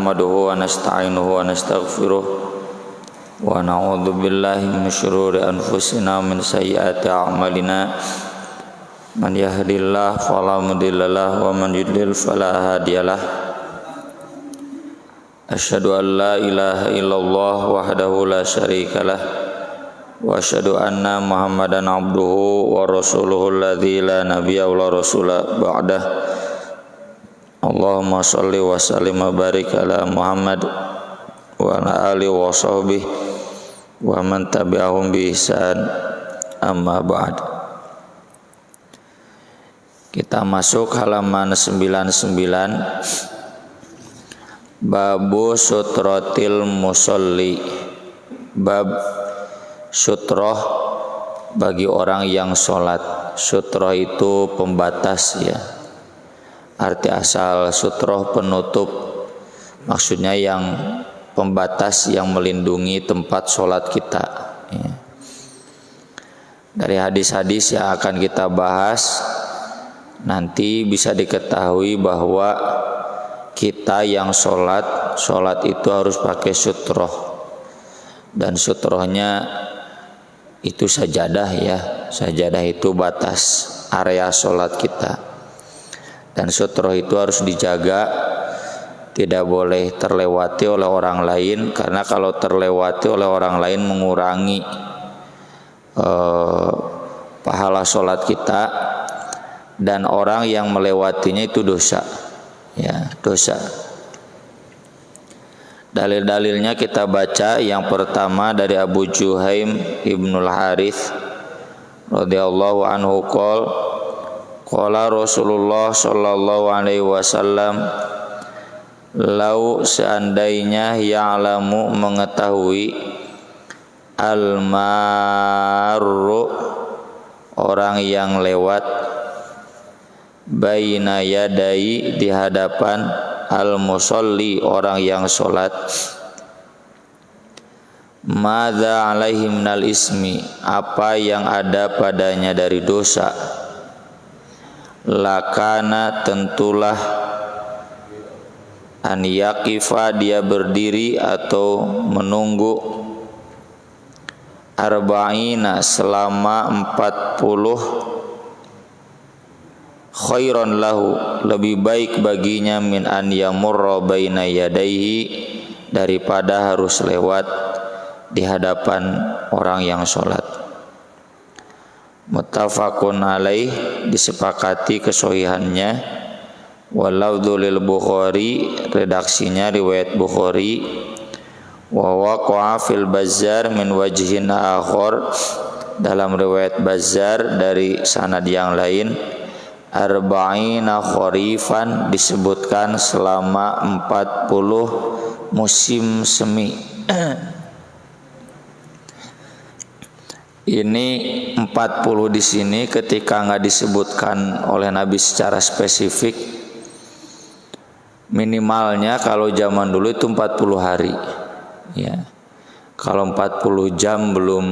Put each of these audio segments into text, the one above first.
nahmaduhu wa nasta'inuhu wa nastaghfiruh wa na'udzu billahi min syururi anfusina wa min sayyiati a'malina. Man yahdihillahu fala mudhillalah wa man yudlil fala hadiyalah. Asyhadu an la ilaha illallah wahdahu la syarikalah wa asyhadu anna Muhammadan abduhu wa rasuluhu alladzi la nabiyya wa la rasula ba'dah. Allahumma shalli wa sallim wa barik ala Muhammad wa ala alihi wa sahbihi wa man tabi'ahum bi ihsan, amma ba'd. Kita masuk halaman 99, Babu sutrotil musolli, bab sutroh bagi orang yang sholat. Sutroh itu pembatas ya. Arti asal sutroh penutup, maksudnya yang pembatas yang melindungi tempat sholat kita ya. Dari hadis-hadis yang akan kita bahas nanti bisa diketahui bahwa kita yang sholat itu harus pakai sutroh, dan sutrohnya itu sajadah ya. Sajadah itu batas area sholat kita, dan sutroh itu harus dijaga, tidak boleh terlewati oleh orang lain, karena kalau terlewati oleh orang lain mengurangi pahala sholat kita, dan orang yang melewatinya itu dosa ya, dosa. Dalil-dalilnya kita baca. Yang pertama dari Abu Juhaim Ibnul Harith radhiyallahu anhu qala Rasulullah sallallahu alaihi wasallam, lau seandainya ya'lamu mengetahui, al-marru orang yang lewat, baina yadai di hadapan, al-musolli orang yang sholat, madza alaihi minal ismi apa yang ada padanya dari dosa, lakana tentulah, an yaqifa dia berdiri atau menunggu, arba'ina selama 40, khairon lahu lebih baik baginya, min an yamurra baina yadaihi daripada harus lewat di hadapan orang yang sholat. Muttafaqun alaih disepakati kesohihannya. Walafdzu lil Bukhari redaksinya riwayat Bukhari. Wa waqa'a fil Bazzar min wajhin akhar dalam riwayat Bazzar dari sanad yang lain, arba'ina kharifan disebutkan selama 40 musim semi. Ini 40 di sini ketika nggak disebutkan oleh Nabi secara spesifik. Minimalnya kalau zaman dulu itu 40 hari ya. Kalau 40 jam belum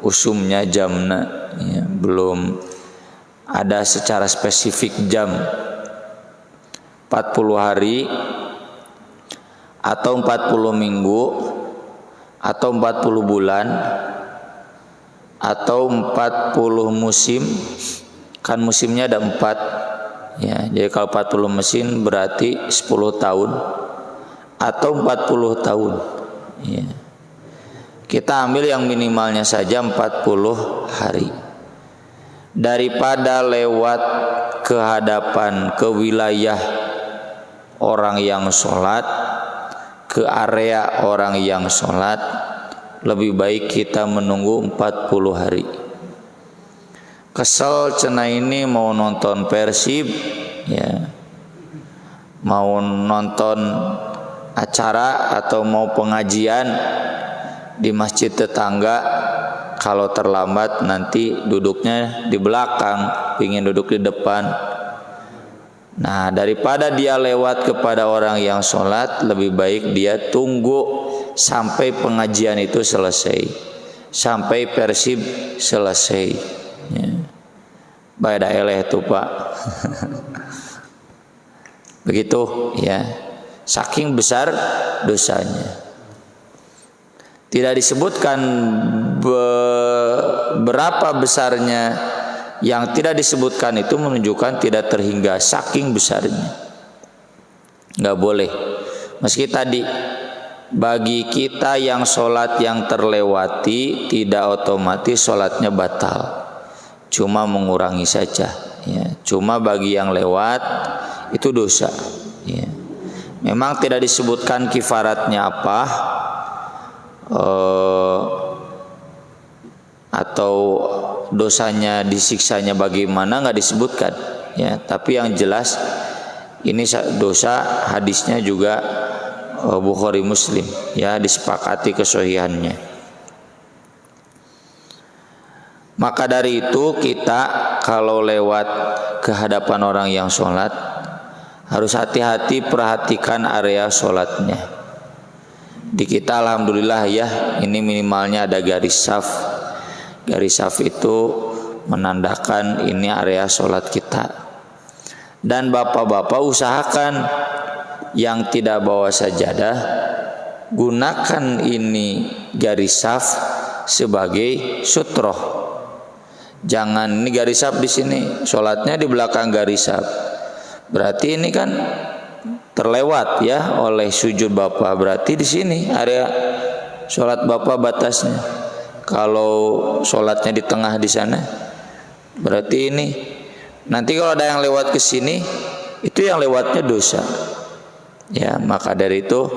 usumnya jamna ya, belum ada secara spesifik jam. 40 hari atau 40 minggu atau 40 bulan atau 40 musim, kan musimnya ada 4 ya. Jadi kalau 40 musim berarti 10 tahun atau 40 tahun ya. Kita ambil yang minimalnya saja 40 hari. Daripada lewat ke hadapan, ke wilayah orang yang sholat, ke area orang yang sholat, lebih baik kita menunggu 40 hari. Kesel cena ini mau nonton Persib ya, mau nonton acara atau mau pengajian di masjid tetangga, kalau terlambat nanti duduknya di belakang, pingin duduk di depan. Nah, daripada dia lewat kepada orang yang sholat, lebih baik dia tunggu sampai pengajian itu selesai, sampai Persib selesai ya. Baik eleh tuh Pak. Begitu ya. saking besar dosanya. Tidak disebutkan berapa besarnya, yang tidak disebutkan itu menunjukkan tidak terhingga, saking besarnya. Nggak boleh. Meski tadi bagi kita yang sholat yang terlewati tidak otomatis sholatnya batal, cuma mengurangi saja. Ya. Cuma bagi yang lewat itu dosa. Ya. Memang tidak disebutkan kifaratnya apa. Atau dosanya disiksanya bagaimana nggak disebutkan ya, tapi yang jelas ini dosa, hadisnya juga Bukhari Muslim ya, disepakati kesohihannya. Maka dari itu kita kalau lewat ke hadapan orang yang sholat harus hati-hati, perhatikan area sholatnya. Di kita alhamdulillah ya, ini minimalnya ada garis saf. Garis saf itu menandakan ini area sholat kita. Dan bapak-bapak usahakan yang tidak bawa sajadah, gunakan ini garis saf sebagai sutroh. Jangan ini garis saf di sini, sholatnya di belakang garis saf. Berarti ini kan terlewat ya oleh sujud bapak, berarti di sini area sholat bapak batasnya. Kalau sholatnya di tengah di sana, berarti ini nanti kalau ada yang lewat ke sini, itu yang lewatnya dosa. Ya, maka dari itu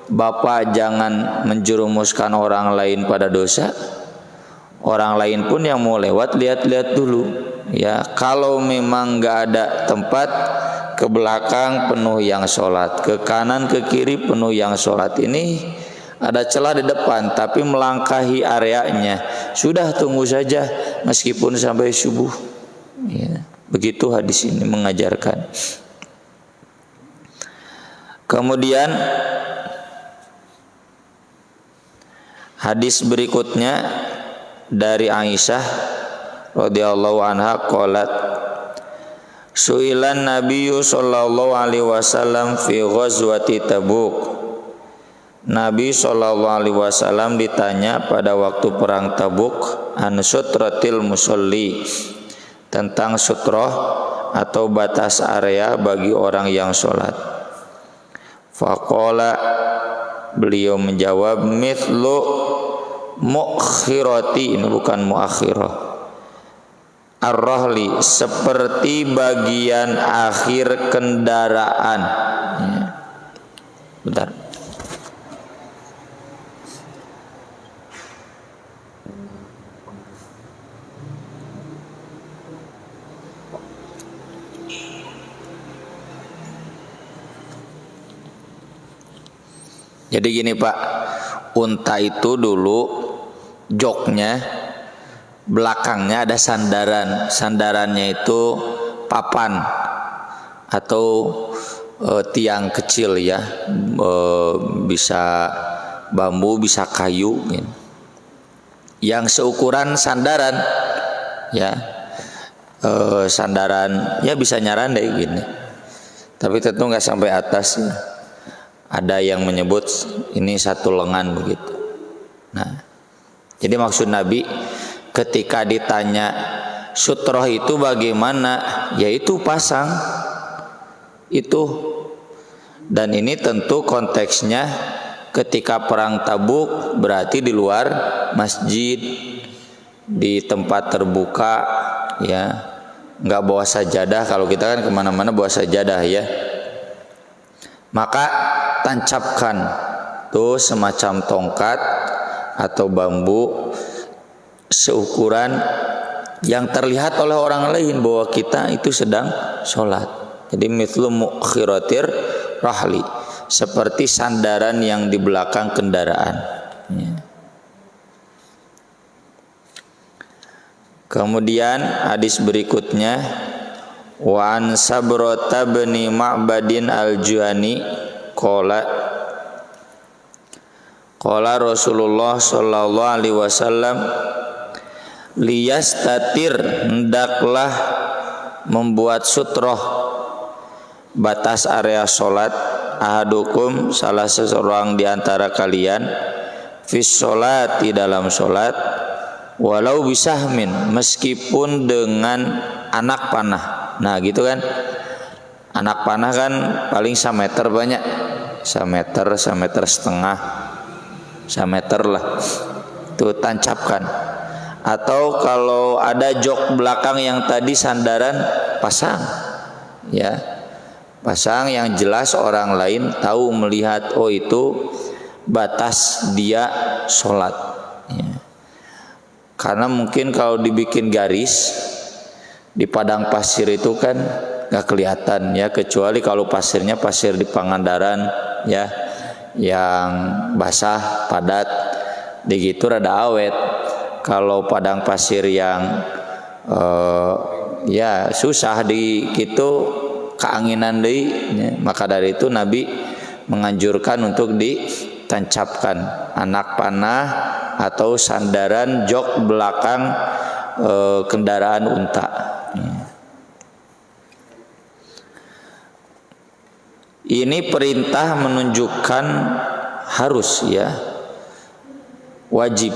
bapak jangan menjerumuskan orang lain pada dosa. Orang lain pun yang mau lewat lihat-lihat dulu. Ya, kalau memang nggak ada tempat, ke belakang penuh yang sholat, ke kanan ke kiri penuh yang sholat. Ini ada celah di depan tapi melangkahi areanya, sudah tunggu saja meskipun sampai subuh ya, begitu hadis ini mengajarkan. Kemudian hadis berikutnya dari Aisyah radhiyallahu anha qalat, su'ilan Nabiyyu sallallahu alaihi wasallam fi ghazwati Tabuk. Nabi sallallahu alaihi wasallam ditanya pada waktu perang Tabuk an sutratil musolli, tentang sutroh atau batas area bagi orang yang sholat. Faqala, beliau menjawab, mithlu muakhirati, ini bukan muakhirah, ar-rahli, seperti bagian akhir kendaraan ya. Bentar. Jadi gini Pak, unta itu dulu joknya belakangnya ada sandaran. Sandarannya itu papan atau tiang kecil ya, bisa bambu bisa kayu gitu, yang seukuran sandaran ya, sandaran ya bisa nyarandai gini, tapi tentu nggak sampai atas ya. Ada yang menyebut ini satu lengan begitu. Nah, jadi maksud Nabi ketika ditanya sutroh itu bagaimana, yaitu pasang itu. Dan ini tentu konteksnya ketika perang Tabuk, berarti di luar masjid, di tempat terbuka ya, nggak bawa sajadah. Kalau kita kan kemana-mana bawa sajadah ya, maka tancapkan tuh semacam tongkat atau bambu seukuran yang terlihat oleh orang lain bahwa kita itu sedang sholat. Jadi mithlu muakhiratir rahli, seperti sandaran yang di belakang kendaraan ya. Kemudian hadis berikutnya, wa an Sabrata bin Ma'badin al-Juhani qala Rasulullah sallallahu alaihi wasallam, liyastatir, hendaklah membuat sutroh batas area sholat ahadukum salah seseorang di antara kalian fis sholati dalam sholat walau bisahmin meskipun dengan anak panah. Nah gitu kan, anak panah kan paling 1 meter banyak, 1 meter, 1 meter setengah, 1 meter lah itu tancapkan. Atau kalau ada jok belakang yang tadi sandaran, pasang ya, pasang yang jelas orang lain tahu melihat, oh itu batas dia sholat ya. Karena mungkin kalau dibikin garis di padang pasir itu kan gak kelihatan ya, kecuali kalau pasirnya pasir di Pangandaran ya, yang basah padat di gitu rada awet. Kalau padang pasir yang ya susah di gitu keanginan deui ya, maka dari itu Nabi menganjurkan untuk ditancapkan anak panah atau sandaran jok belakang kendaraan unta. Ini perintah menunjukkan harus ya, wajib.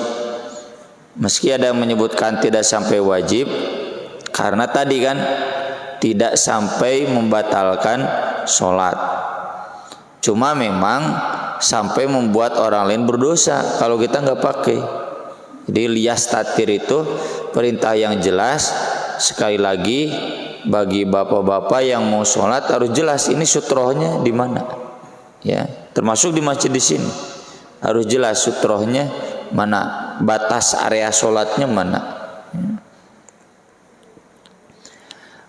Meski ada yang menyebutkan tidak sampai wajib, karena tadi kan tidak sampai membatalkan sholat. Cuma memang sampai membuat orang lain berdosa kalau kita nggak pakai. Jadi lias tatir itu perintah yang jelas. Sekali lagi bagi bapak-bapak yang mau sholat harus jelas ini sutrohnya di mana. Ya, termasuk di masjid di sini harus jelas sutrohnya mana, batas area sholatnya mana.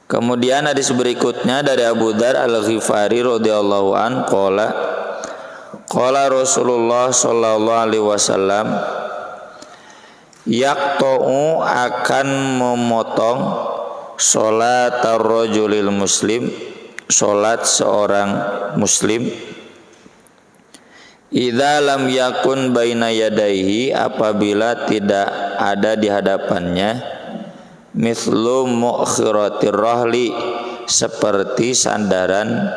Kemudian hadis berikutnya dari Abu Dzar Al-Ghifari radhiyallahu an qala Rasulullah sallallahu alaihi wasallam yaqta'u akan memotong salat ar-rajulil muslim, salat seorang muslim, idza lam yakun baina yadaihi apabila tidak ada di hadapannya mithlu mu'khiratir rahli seperti sandaran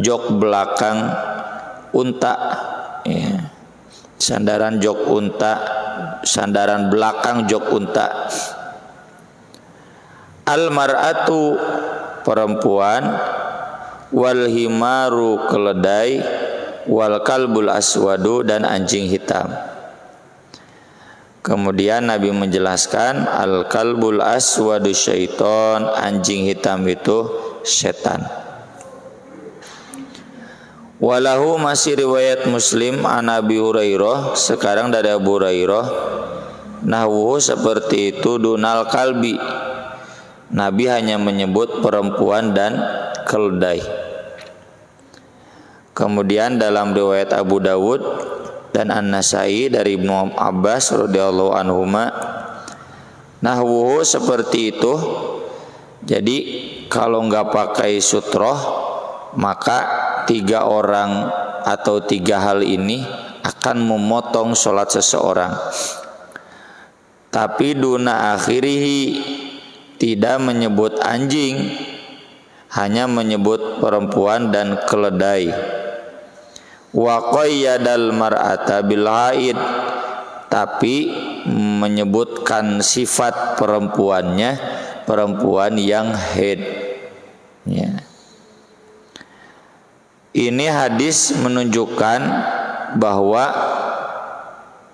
jok belakang unta ya. Sandaran jok unta, sandaran belakang jok unta. Al mar'atu perempuan, wal himaru keledai, wal kalbul aswadu dan anjing hitam. Kemudian Nabi menjelaskan al kalbul aswadu syaiton, anjing hitam itu setan. Walahu masih riwayat Muslim an Abi Hurairah, sekarang dari Abu Hurairah, nahwu seperti itu dunal kalbi. Nabi hanya menyebut perempuan dan keledai. Kemudian dalam riwayat Abu Dawud dan An-Nasai dari Ibnu Abbas radhiyallahu anhuma, nahwu seperti itu. Jadi kalau nggak pakai sutroh, maka 3 orang atau 3 hal ini akan memotong sholat seseorang. Tapi duna akhirihi, tidak menyebut anjing, hanya menyebut perempuan dan keledai. Wa qayyadal mar'ata bil haid, tapi menyebutkan sifat perempuannya, perempuan yang haid ya. Ini hadis menunjukkan bahwa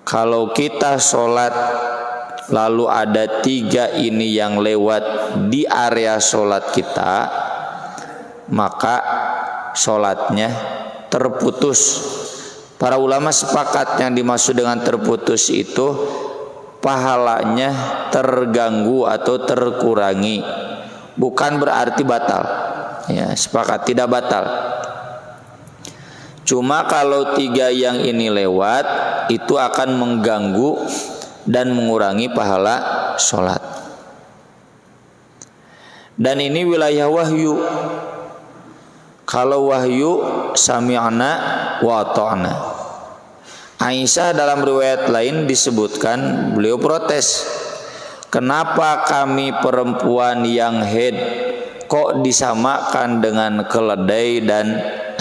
kalau kita sholat lalu ada 3 ini yang lewat di area sholat kita, maka sholatnya terputus. Para ulama sepakat yang dimaksud dengan terputus itu pahalanya terganggu atau terkurangi, bukan berarti batal ya, sepakat tidak batal. Cuma kalau 3 yang ini lewat, itu akan mengganggu dan mengurangi pahala sholat. Dan ini wilayah wahyu. Kalau wahyu sami'na wa ata'na. Aisyah dalam riwayat lain disebutkan, beliau protes, kenapa kami perempuan yang haid kok disamakan dengan keledai dan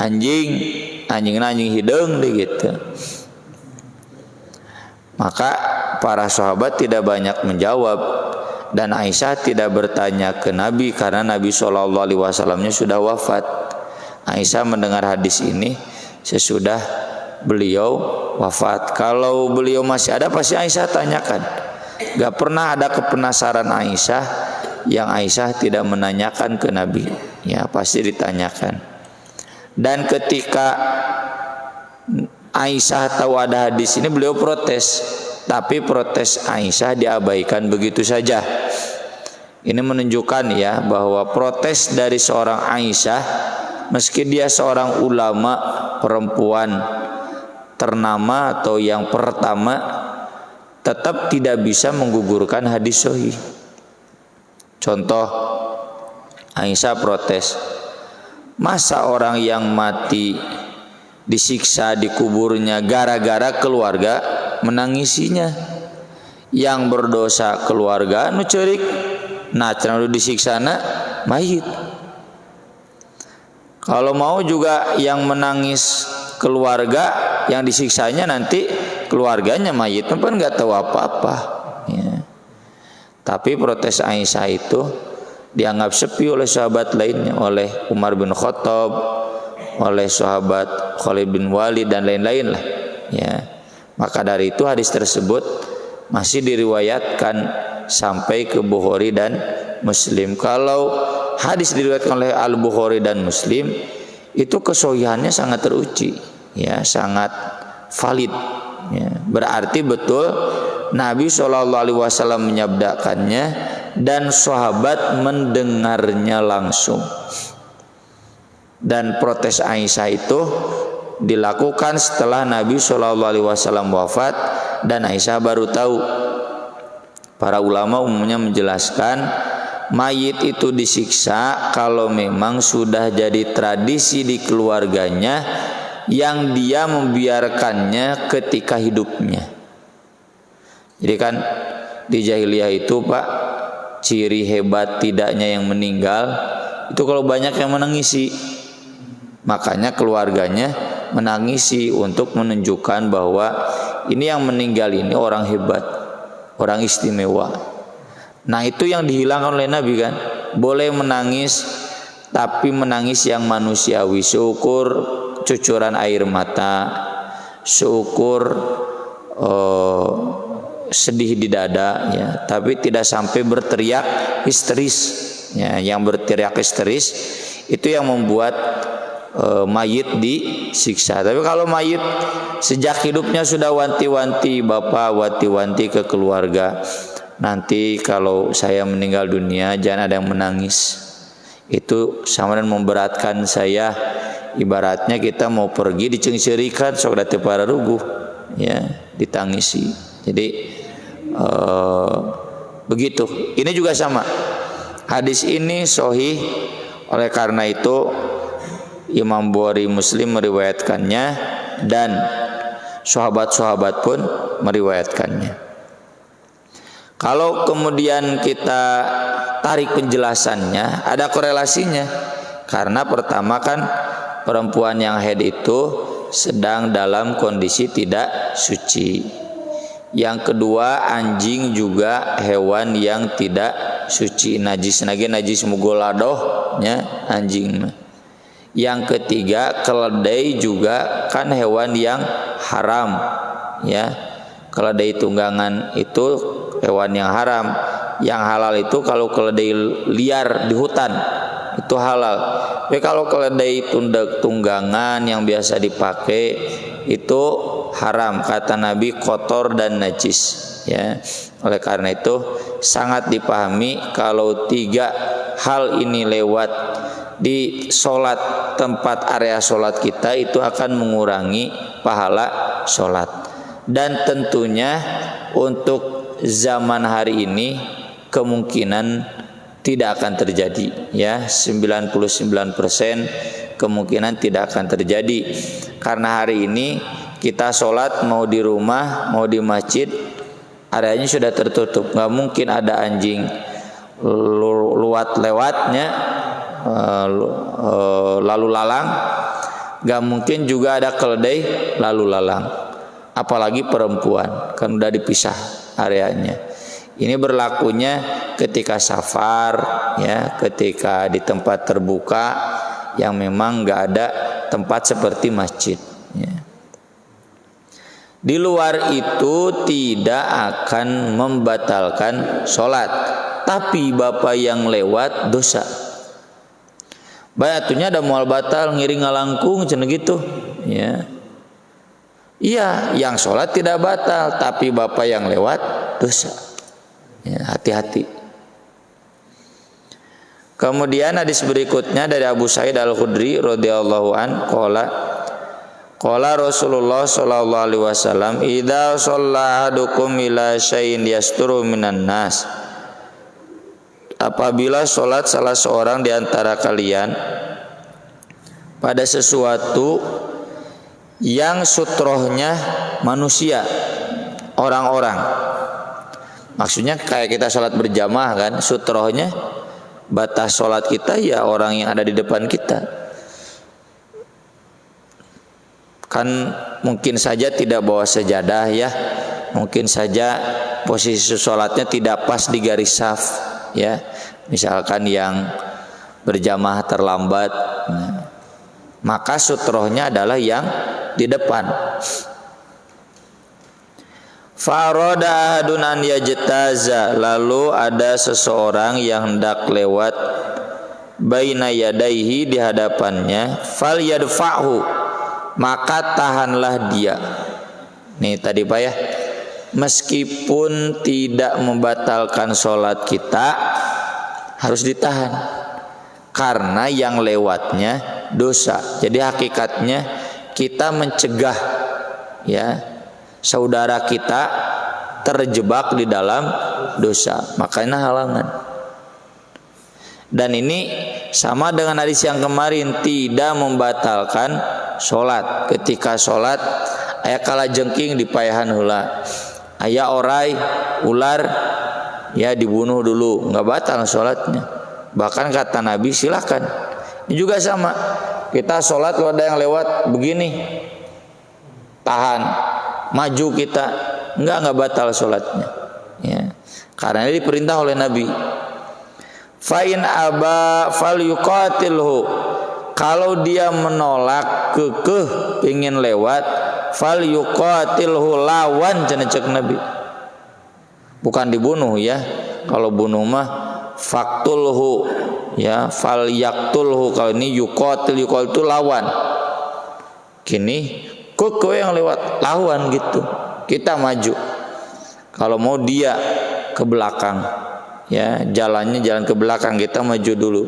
anjing? anjingna anjing hideung deh gitu. Maka para sahabat tidak banyak menjawab, dan Aisyah tidak bertanya ke Nabi karena Nabi SAW-nya sudah wafat. Aisyah mendengar hadis ini sesudah beliau wafat. Kalau beliau masih ada pasti Aisyah tanyakan. Gak pernah ada kepenasaran Aisyah yang Aisyah tidak menanyakan ke Nabi. Ya pasti ditanyakan. Dan ketika Aisyah tahu ada hadis ini, beliau protes, tapi protes Aisyah diabaikan begitu saja. Ini menunjukkan ya bahwa protes dari seorang Aisyah, meski dia seorang ulama perempuan ternama atau yang pertama, tetap tidak bisa menggugurkan hadis sahih. Contoh, Aisyah protes, masa orang yang mati disiksa di kuburnya gara-gara keluarga menangisinya, yang berdosa keluarga nu ceurik, nah cenah disiksana mayit. Kalau mau juga yang menangis keluarga, yang disiksanya nanti keluarganya mayit, kan nggak tahu apa-apa ya. Tapi protes Aisyah itu dianggap sepi oleh sahabat lainnya, oleh Umar bin Khattab, oleh sahabat Khalid bin Walid dan lain-lain lah ya. Maka dari itu hadis tersebut masih diriwayatkan sampai ke Bukhari dan Muslim. Kalau hadis diriwayatkan oleh Al-Bukhari dan Muslim, itu kesohihannya sangat teruji ya, sangat valid ya. Berarti betul Nabi SAW menyabdakannya dan sahabat mendengarnya langsung. Dan protes Aisyah itu dilakukan setelah Nabi SAW wafat, dan Aisyah baru tahu. Para ulama umumnya menjelaskan mayit itu disiksa kalau memang sudah jadi tradisi di keluarganya yang dia membiarkannya ketika hidupnya. Jadi kan di jahiliyah itu Pak, ciri hebat tidaknya yang meninggal itu kalau banyak yang menangisi. Makanya keluarganya menangisi untuk menunjukkan bahwa ini yang meninggal ini orang hebat, orang istimewa. Nah itu yang dihilangkan oleh Nabi kan. Boleh menangis, tapi menangis yang manusiawi, seukur cucuran air mata, seukur sedih di dada ya, tapi tidak sampai berteriak histeris ya. Yang berteriak histeris itu yang membuat mayit disiksa. Tapi kalau mayit sejak hidupnya sudah wanti-wanti bapak, wanti-wanti ke keluarga, nanti kalau saya meninggal dunia jangan ada yang menangis, itu sama dengan memberatkan saya. Ibaratnya kita mau pergi dicengcerikan sok dateu para ruguh ya, ditangisi. Jadi begitu. Ini juga sama. Hadis ini sahih, oleh karena itu Imam Bukhari Muslim meriwayatkannya dan sahabat-sahabat pun meriwayatkannya. Kalau kemudian kita tarik penjelasannya, ada korelasinya. Karena pertama kan perempuan yang haid itu sedang dalam kondisi tidak suci. Yang kedua, anjing juga hewan yang tidak suci, najis mugoladohnya anjing. Yang ketiga, keledai juga kan hewan yang haram ya. Keledai tunggangan itu hewan yang haram. Yang halal itu kalau keledai liar di hutan itu halal. Tapi kalau keledai tunggangan yang biasa dipakai itu haram, kata Nabi, kotor dan najis ya. Oleh karena itu sangat dipahami kalau tiga hal ini lewat di sholat, tempat area sholat kita, itu akan mengurangi pahala sholat. Dan tentunya untuk zaman hari ini kemungkinan tidak akan terjadi ya, 99% kemungkinan tidak akan terjadi. Karena hari ini kita sholat mau di rumah mau di masjid, areanya sudah tertutup, nggak mungkin ada anjing luwat lewatnya lalu lalang Gak mungkin juga ada keledai lalu lalang, apalagi perempuan, kan udah dipisah areanya. Ini berlakunya ketika safar, ya, ketika di tempat terbuka yang memang gak ada tempat seperti masjid, ya. Di luar itu tidak akan membatalkan sholat, tapi bapak yang lewat dosa. Batunya ada mual batal ngiring ngalangkung cenah gitu, ya. Iya, yang sholat tidak batal, tapi bapak yang lewat dosa. Ya, hati-hati. Kemudian hadis berikutnya dari Abu Sa'id Al-Khudri radhiyallahu an qala Rasulullah sallallahu alaihi wasallam idza shalla ahadukum ila syai'in yasturu minan nas. Apabila sholat salah seorang di antara kalian pada sesuatu yang sutrohnya manusia, orang-orang. Maksudnya kayak kita sholat berjamaah kan, sutrohnya batas sholat kita ya orang yang ada di depan kita. Kan mungkin saja tidak bawa sejadah, ya, mungkin saja posisi sholatnya tidak pas di garis saf, ya, misalkan yang berjamaah terlambat, maka sutrohnya adalah yang di depan. Faroda ahadun an yajtaza, lalu ada seseorang yang hendak lewat baina yadaihi, di hadapannya, fal yadfa'hu, maka tahanlah dia. Nih tadi Pak ya, meskipun tidak membatalkan sholat kita harus ditahan karena yang lewatnya dosa. Jadi hakikatnya kita mencegah, ya, saudara kita terjebak di dalam dosa, makanya halangan. Dan ini sama dengan hadis yang kemarin, tidak membatalkan sholat. Ketika sholat aya kalajengking dipayahan heula, aya orai ular, ya dibunuh dulu, nggak batal sholatnya. Bahkan kata Nabi silakan. Ini juga sama, kita sholat kalau ada yang lewat begini, tahan, maju kita, nggak batal sholatnya, ya, karena ini diperintah oleh Nabi. Fa'in aba fal yuqatilhu, kalau dia menolak kekeh ingin lewat, fal yuqatilhu, lawan cek Nabi, bukan dibunuh, ya. Kalau bunuh mah faktulhu, ya, fal yaktulhu. Kalau ini yuqatil itu lawan. Kini kok yang lewat lawan gitu, kita maju. Kalau mau dia ke belakang, ya, jalannya jalan ke belakang, kita maju dulu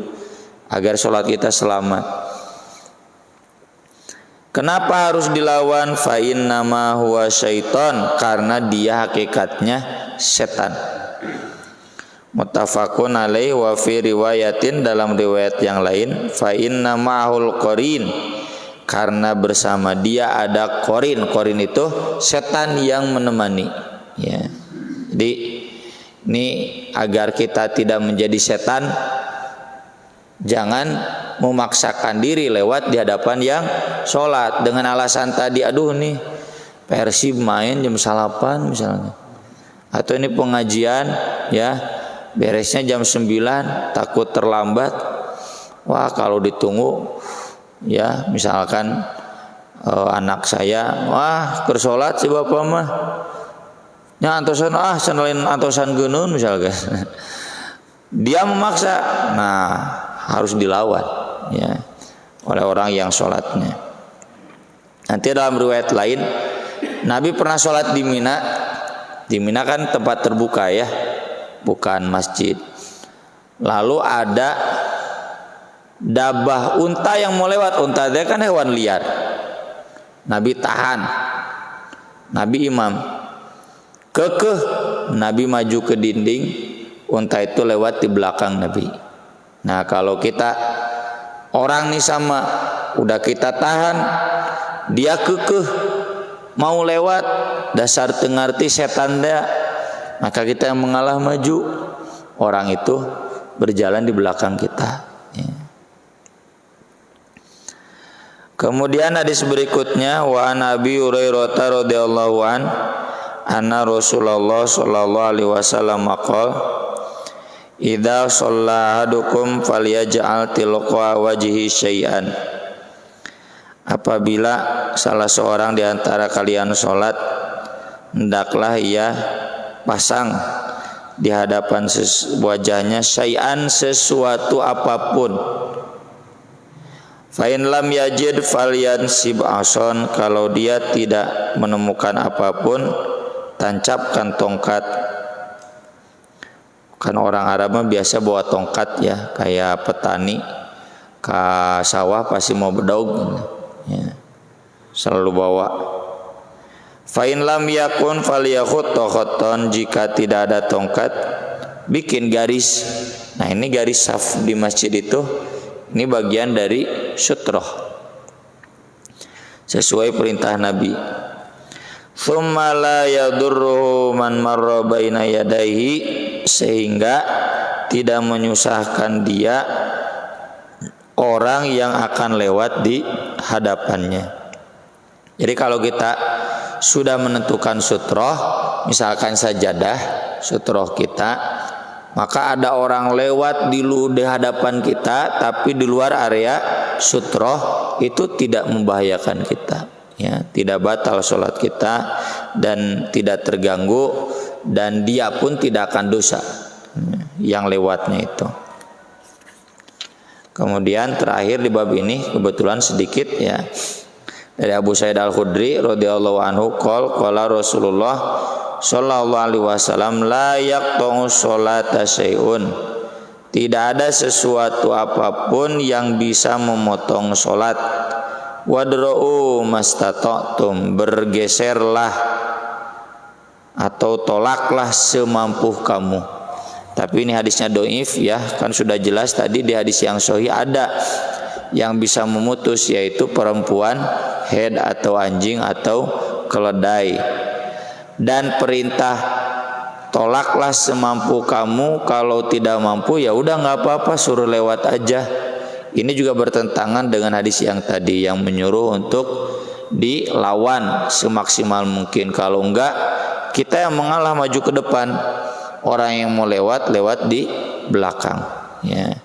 agar sholat kita selamat. Kenapa harus dilawan? Fa innama huwa syaiton, karena dia hakikatnya setan. Muttafaqun alaihi wa fi riwayatin, dalam riwayat yang lain, fa inna ma'hul qarin, karena bersama dia ada korin. Korin itu setan yang menemani, ya. Jadi ini agar kita tidak menjadi setan, jangan memaksakan diri lewat di hadapan yang sholat dengan alasan tadi, aduh nih Persib main jam 8 misalnya, atau ini pengajian, ya, beresnya jam 9, takut terlambat. Wah, kalau ditunggu, ya, misalkan anak saya, wah kersolat si bapak mah, ya antosan senelin antosan geunun misalkan. Dia memaksa, nah harus dilawan, ya, oleh orang yang sholatnya. Nanti dalam riwayat lain, Nabi pernah sholat di Mina. Di Mina kan tempat terbuka, ya, bukan masjid. Lalu ada dabah unta yang mau lewat. Unta dia kan hewan liar. Nabi tahan, Nabi imam, kekeh, Nabi maju ke dinding, unta itu lewat di belakang Nabi. Nah kalau kita orang nih sama, udah kita tahan, dia kekeh mau lewat, dasar tengarti setan dia, maka kita yang mengalah maju, orang itu berjalan di belakang kita, ya. Kemudian hadis berikutnya wa an Abi Hurairah radhiyallahu an anna Rasulullah sallallahu alaihi wasallam qala idza shalla ahadukum falyaj'al tilqa wajhi syai'an. Apabila salah seorang di antara kalian salat, hendaklah ia pasang di hadapan wajahnya syai'an, sesuatu apapun. Fa in lam yajid falyansib ason, kalau dia tidak menemukan apapun, tancapkan tongkat. Kan orang Arab biasa bawa tongkat ya, kayak petani ke sawah pasti mau berdaug ya, selalu bawa. Fa in lam yakun falyakhut khotton, jika tidak ada tongkat bikin garis. Nah, ini garis saf di masjid itu, ini bagian dari sutroh sesuai perintah Nabi. Tsumma la yadurruhu man marra baina yadayhi, sehingga tidak menyusahkan dia orang yang akan lewat di hadapannya. Jadi kalau kita sudah menentukan sutroh, misalkan sajadah sutroh kita, maka ada orang lewat di hadapan kita tapi di luar area sutroh, itu tidak membahayakan kita ya, tidak batal sholat kita dan tidak terganggu, dan dia pun tidak akan dosa yang lewatnya itu. Kemudian terakhir di bab ini kebetulan sedikit ya, dari Abu Sa'id Al-Khudri radhiyallahu anhu qala Rasulullah sallallahu alaihi wasallam la yaqta'u sholata syai'un, tidak ada sesuatu apapun yang bisa memotong sholat. Wadra'u mastata'tum, bergeserlah atau tolaklah semampu kamu. Tapi ini hadisnya dhaif ya, kan sudah jelas tadi di hadis yang sahih ada yang bisa memutus, yaitu perempuan haid atau anjing atau keledai. Dan perintah tolaklah semampu kamu, kalau tidak mampu ya udah nggak apa-apa, suruh lewat aja. Ini juga bertentangan dengan hadis yang tadi yang menyuruh untuk dilawan semaksimal mungkin. Kalau enggak, kita yang mengalah maju ke depan, orang yang mau lewat di belakang ya.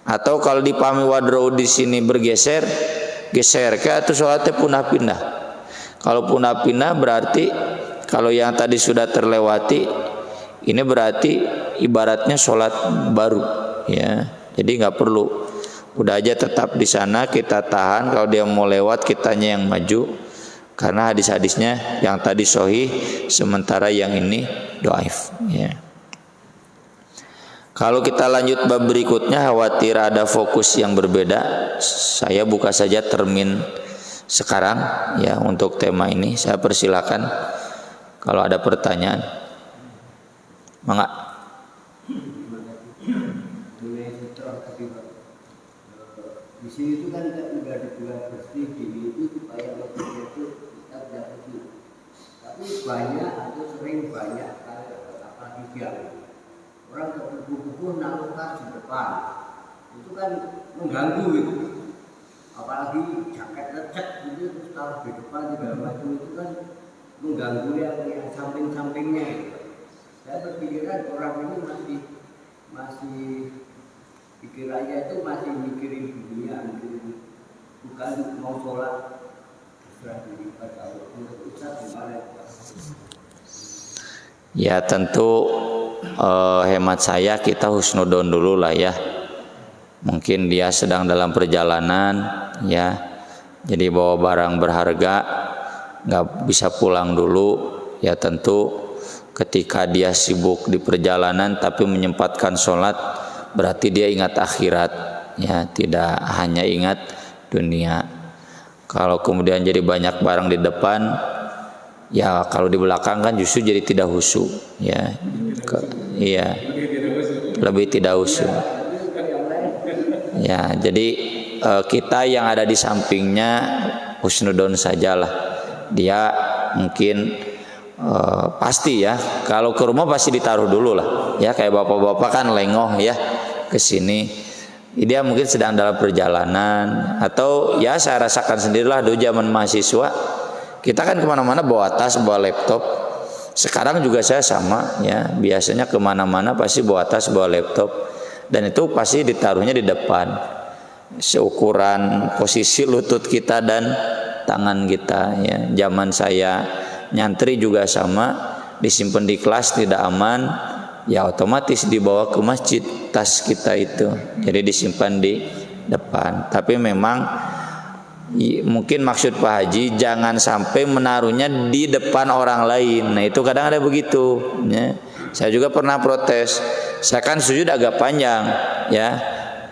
Atau kalau dipahami wadro di sini bergeser, geser ke atau sholatnya punah-pindah. Kalau punah-pindah berarti kalau yang tadi sudah terlewati, ini berarti ibaratnya sholat baru ya. Jadi nggak perlu, udah aja tetap di sana, kita tahan. Kalau dia mau lewat, kitanya yang maju, karena hadis-hadisnya yang tadi sahih, sementara yang ini dhaif ya. Kalau kita lanjut bab berikutnya, khawatir ada fokus yang berbeda, saya buka saja termin sekarang ya untuk tema ini. Saya persilakan kalau ada pertanyaan. Mangga. Di sini itu kan udah dibuat bersih di itu supaya masjid itu kita tidak bersih. Tapi banyak atau sering banyak apalagi siang orang terkumpul naruh tas di depan, itu kan mengganggu itu. Apalagi jaket lecek itu terus taruh di depan segala macam, itu kan mengganggu yang samping-sampingnya. Saya berpikiran orang ini masih pikirannya itu masih mikirin dunia, bukan mau sholat. Ya tentu hemat saya kita husnudon dulu lah ya. Mungkin dia sedang dalam perjalanan ya, jadi bawa barang berharga, nggak bisa pulang dulu ya. Tentu ketika dia sibuk di perjalanan tapi menyempatkan sholat, berarti dia ingat akhirat ya, tidak hanya ingat dunia. Kalau kemudian jadi banyak barang di depan ya, kalau di belakang kan justru jadi tidak khusyuk ya. Iya, lebih tidak khusyuk ya. Jadi kita yang ada di sampingnya husnudon sajalah. Dia mungkin pasti ya, kalau ke rumah pasti ditaruh dulu lah ya, kayak bapak-bapak kan lengoh ya ke sini, Dia mungkin sedang dalam perjalanan, atau ya saya rasakan sendirilah dulu zaman mahasiswa, kita kan kemana-mana bawa tas, bawa laptop. Sekarang juga saya sama ya, biasanya kemana-mana pasti bawa tas, bawa laptop, dan itu pasti ditaruhnya di depan, seukuran posisi lutut kita dan tangan kita ya. Zaman saya nyantri juga sama, disimpan di kelas tidak aman, ya otomatis dibawa ke masjid tas kita itu, jadi disimpan di depan. Tapi memang mungkin maksud Pak Haji jangan sampai menaruhnya di depan orang lain. Nah itu kadang ada begitu ya. Saya juga pernah protes, saya kan sujud agak panjang ya,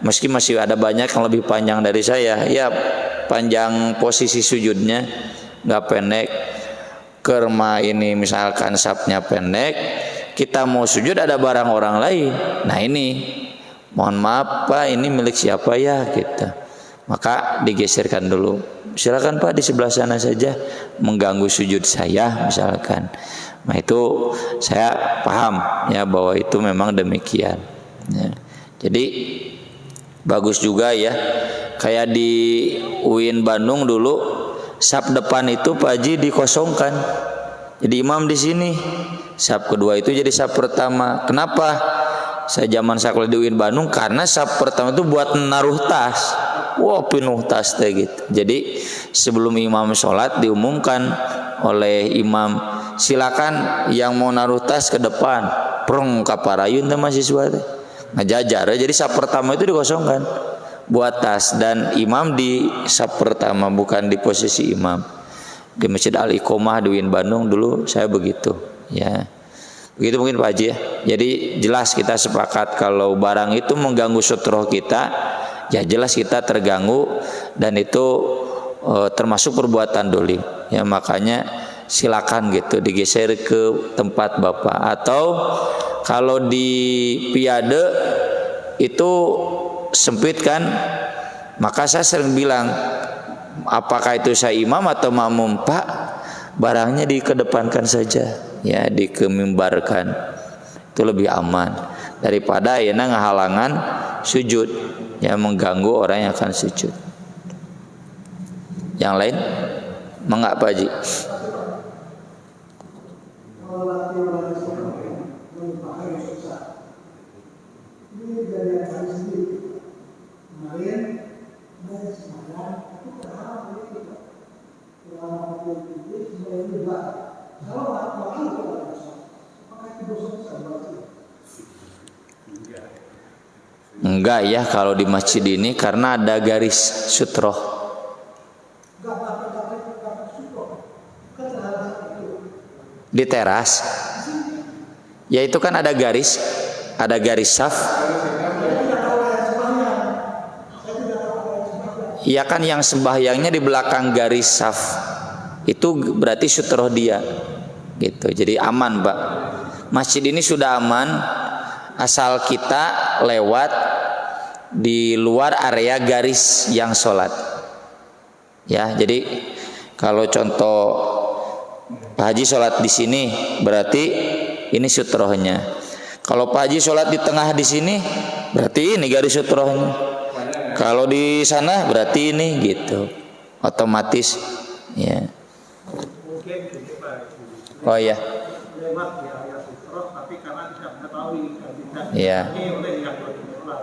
meski masih ada banyak yang lebih panjang dari saya ya, panjang posisi sujudnya nggak pendek. Kerma ini misalkan sapnya pendek, kita mau sujud ada barang orang lain, nah ini mohon maaf Pak, ini milik siapa ya kita, maka digeserkan dulu. Silakan Pak di sebelah sana saja, mengganggu sujud saya misalkan. Nah itu saya paham ya bahwa itu memang demikian ya. Jadi bagus juga ya, kayak di UIN Bandung dulu sap depan itu Pak Haji dikosongkan, jadi imam di sini, sap kedua itu jadi sap pertama. Kenapa? Saya zaman sekolah di UIN Bandung, karena sap pertama itu buat naruh tas. Wah penuh tas teh gitu. Jadi sebelum imam sholat diumumkan oleh imam, silakan yang mau naruh tas ke depan. Prong kaparayun teh mahasiswa teh ngajajar. Jadi sap pertama itu dikosongkan buat tas, dan imam di sap pertama, bukan di posisi imam. Di Masjid Al-Iqomah di UIN Bandung dulu saya begitu ya. Begitu mungkin Pak Haji ya. Jadi jelas kita sepakat kalau barang itu mengganggu sutroh kita, ya jelas kita terganggu, dan itu termasuk perbuatan dolim ya. Makanya silakan gitu digeser ke tempat Bapak. Atau kalau di piade itu sempit kan, maka saya sering bilang, apakah itu saya imam atau makmum? Pak, barangnya dikedepankan saja ya, dikemimbarkan, itu lebih aman daripada enak ngehalangan sujud ya, mengganggu orang yang akan sujud. Yang lain mengapa Pak Haji? Enggak ya kalau di masjid ini, karena ada garis sutroh. Di teras ya itu kan ada garis saf. Ya kan yang sembahyangnya di belakang garis saf itu berarti sutroh dia gitu. Jadi aman Pak, masjid ini sudah aman asal kita lewat di luar area garis yang sholat ya. Jadi kalau contoh Pak Haji sholat di sini, berarti ini sutrohnya. Kalau Pak Haji sholat di tengah di sini, berarti ini garis sutrohnya. Kalau di sana berarti ini gitu, otomatis ya. Oh ya. Iya.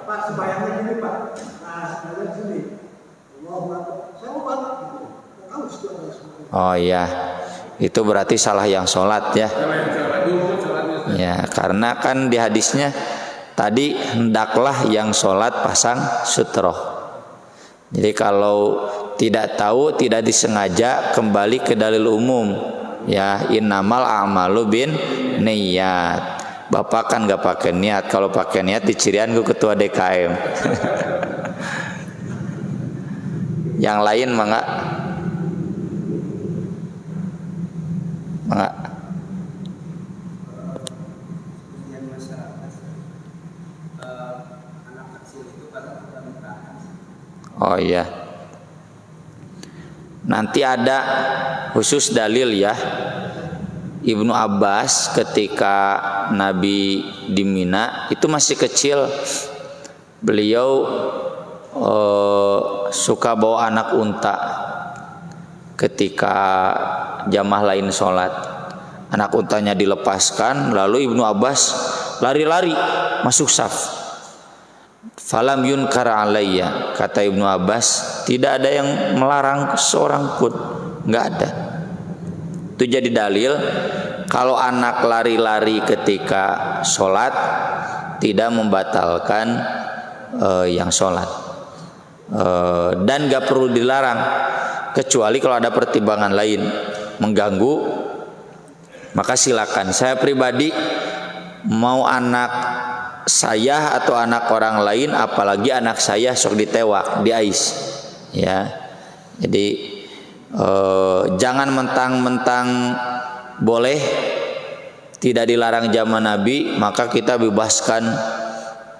Pak, sebayangnya gini Pak. Nah, sebayang sini. Saya mau banget gitu. Oh iya. Itu berarti salah yang sholat ya. Ya, karena kan di hadisnya tadi hendaklah yang sholat pasang sutroh. Jadi kalau tidak tahu, tidak disengaja, kembali ke dalil umum ya, innamal a'malu bin niyat. Bapak kan gak pakai niat, kalau pakai niat dicirian gue ketua DKM. Yang lain mangga. Oh iya. Nanti ada khusus dalil ya. Ibnu Abbas ketika Nabi di Mina itu masih kecil, beliau suka bawa anak unta ketika jamaah lain sholat. Anak untanya dilepaskan, lalu Ibnu Abbas lari-lari masuk saf. Falam yunkar alayya, kata Ibnu Abbas, tidak ada yang melarang seorang pun, nggak ada. Itu jadi dalil kalau anak lari-lari ketika sholat tidak membatalkan yang sholat, dan nggak perlu dilarang kecuali kalau ada pertimbangan lain mengganggu, maka silakan. Saya pribadi mau anak saya atau anak orang lain, apalagi anak saya sok ditewak, diais, ya. Jadi jangan mentang-mentang boleh, tidak dilarang zaman Nabi, maka kita bebaskan.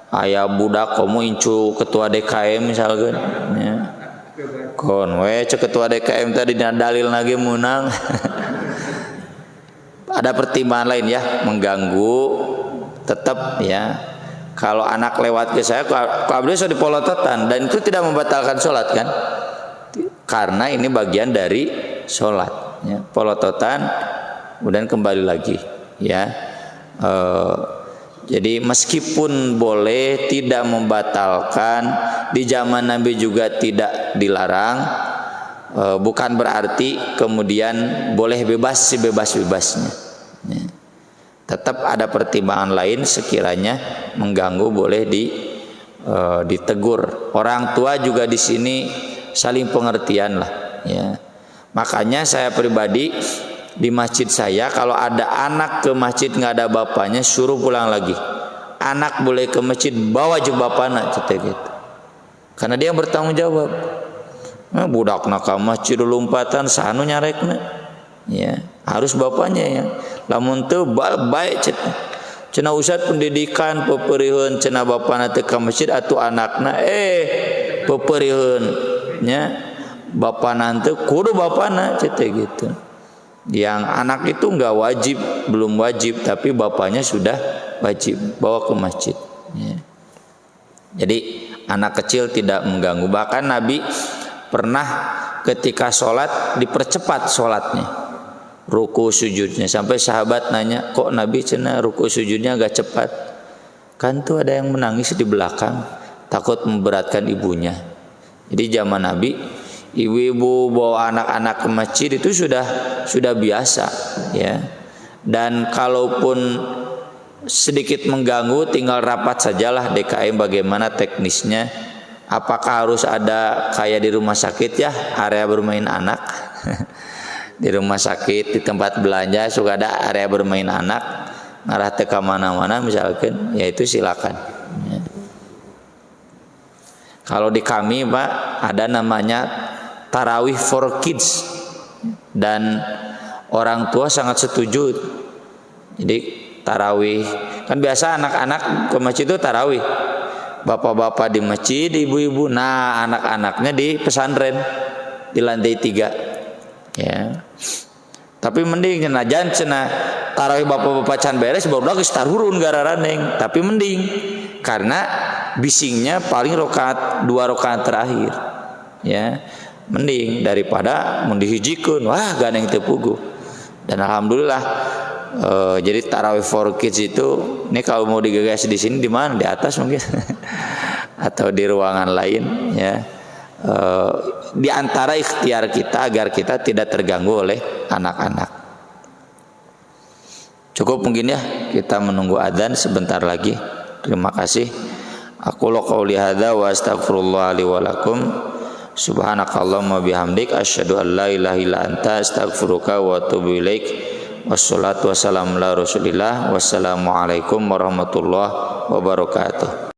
Ayah budak kamu incu ketua DKM misalkan, ya. Kon we cek ketua DKM tadi dalil lagi menang. Ada pertimbangan lain ya, mengganggu tetap ya. Kalau anak lewat ke saya, kalau beliau sudah dipolototan, dan itu tidak membatalkan sholat kan? Karena ini bagian dari sholat, ya. Polototan, kemudian kembali lagi, ya. Jadi meskipun boleh, tidak membatalkan, di zaman Nabi juga tidak dilarang, bukan berarti kemudian boleh bebas sebebas-bebasnya, ya. Tetap ada pertimbangan lain, sekiranya mengganggu boleh ditegur. Orang tua juga di sini saling pengertian lah, ya. Makanya saya pribadi di masjid saya, kalau ada anak ke masjid nggak ada bapaknya, suruh pulang lagi. Anak boleh ke masjid, bawa aja bapaknya, gitu. Karena dia yang bertanggung jawab. Nah, budak nak ke masjid lompatan sanu nyarekna, ya harus bapaknya ya. Lamun teu baik cenah ustad pendidikan peperieun cenah bapana teu ka masjid atuh anakna peperieun nya bapana teu kudu bapana gitu. Yang anak itu enggak wajib, belum wajib, tapi bapaknya sudah wajib bawa ke masjid, ya. Jadi anak kecil tidak mengganggu. Bahkan Nabi pernah ketika sholat dipercepat sholatnya, ruku sujudnya, sampai sahabat nanya, kok Nabi cenah ruku sujudnya agak cepat? Kan tuh ada yang menangis di belakang, takut memberatkan ibunya. Jadi zaman Nabi, ibu-ibu bawa anak-anak ke masjid itu sudah biasa, ya. Dan kalaupun sedikit mengganggu, tinggal rapat sajalah DKM bagaimana teknisnya. Apakah harus ada kayak di rumah sakit ya, area bermain anak? Di rumah sakit, di tempat belanja suka ada area bermain anak, ngarah teka mana-mana misalkan, ya itu silakan, ya. Kalau di kami Pak ada namanya tarawih for kids, dan orang tua sangat setuju. Jadi tarawih kan biasa anak-anak ke masjid itu tarawih, bapak-bapak di masjid, ibu-ibu, nah anak-anaknya di pesantren di lantai 3, ya. Tapi mending cenah cenah tarawih bapak-bapak can beres baru geus tarurun gararaneng, tapi mending karena bisingnya paling rakaat 2 rakaat terakhir, ya. Mending daripada mun dihijikeun wah ganeng teu puguh. Dan alhamdulillah jadi tarawih for kids itu ini kalau mau digagas di sini di mana, di atas mungkin atau di ruangan lain, ya. Di antara ikhtiar kita agar kita tidak terganggu oleh anak-anak. Cukup mungkin ya, kita menunggu adzan sebentar lagi. Terima kasih. Aku qouli hadza wa astaghfirullah li wa lakum. Subhanakallahumma bihamdik asyhadu an la ilaha illa anta astaghfiruka wa atubu ilaik. Wassalatu wassalamu ala Rasulillah. Wassalamualaikum warahmatullahi wabarakatuh.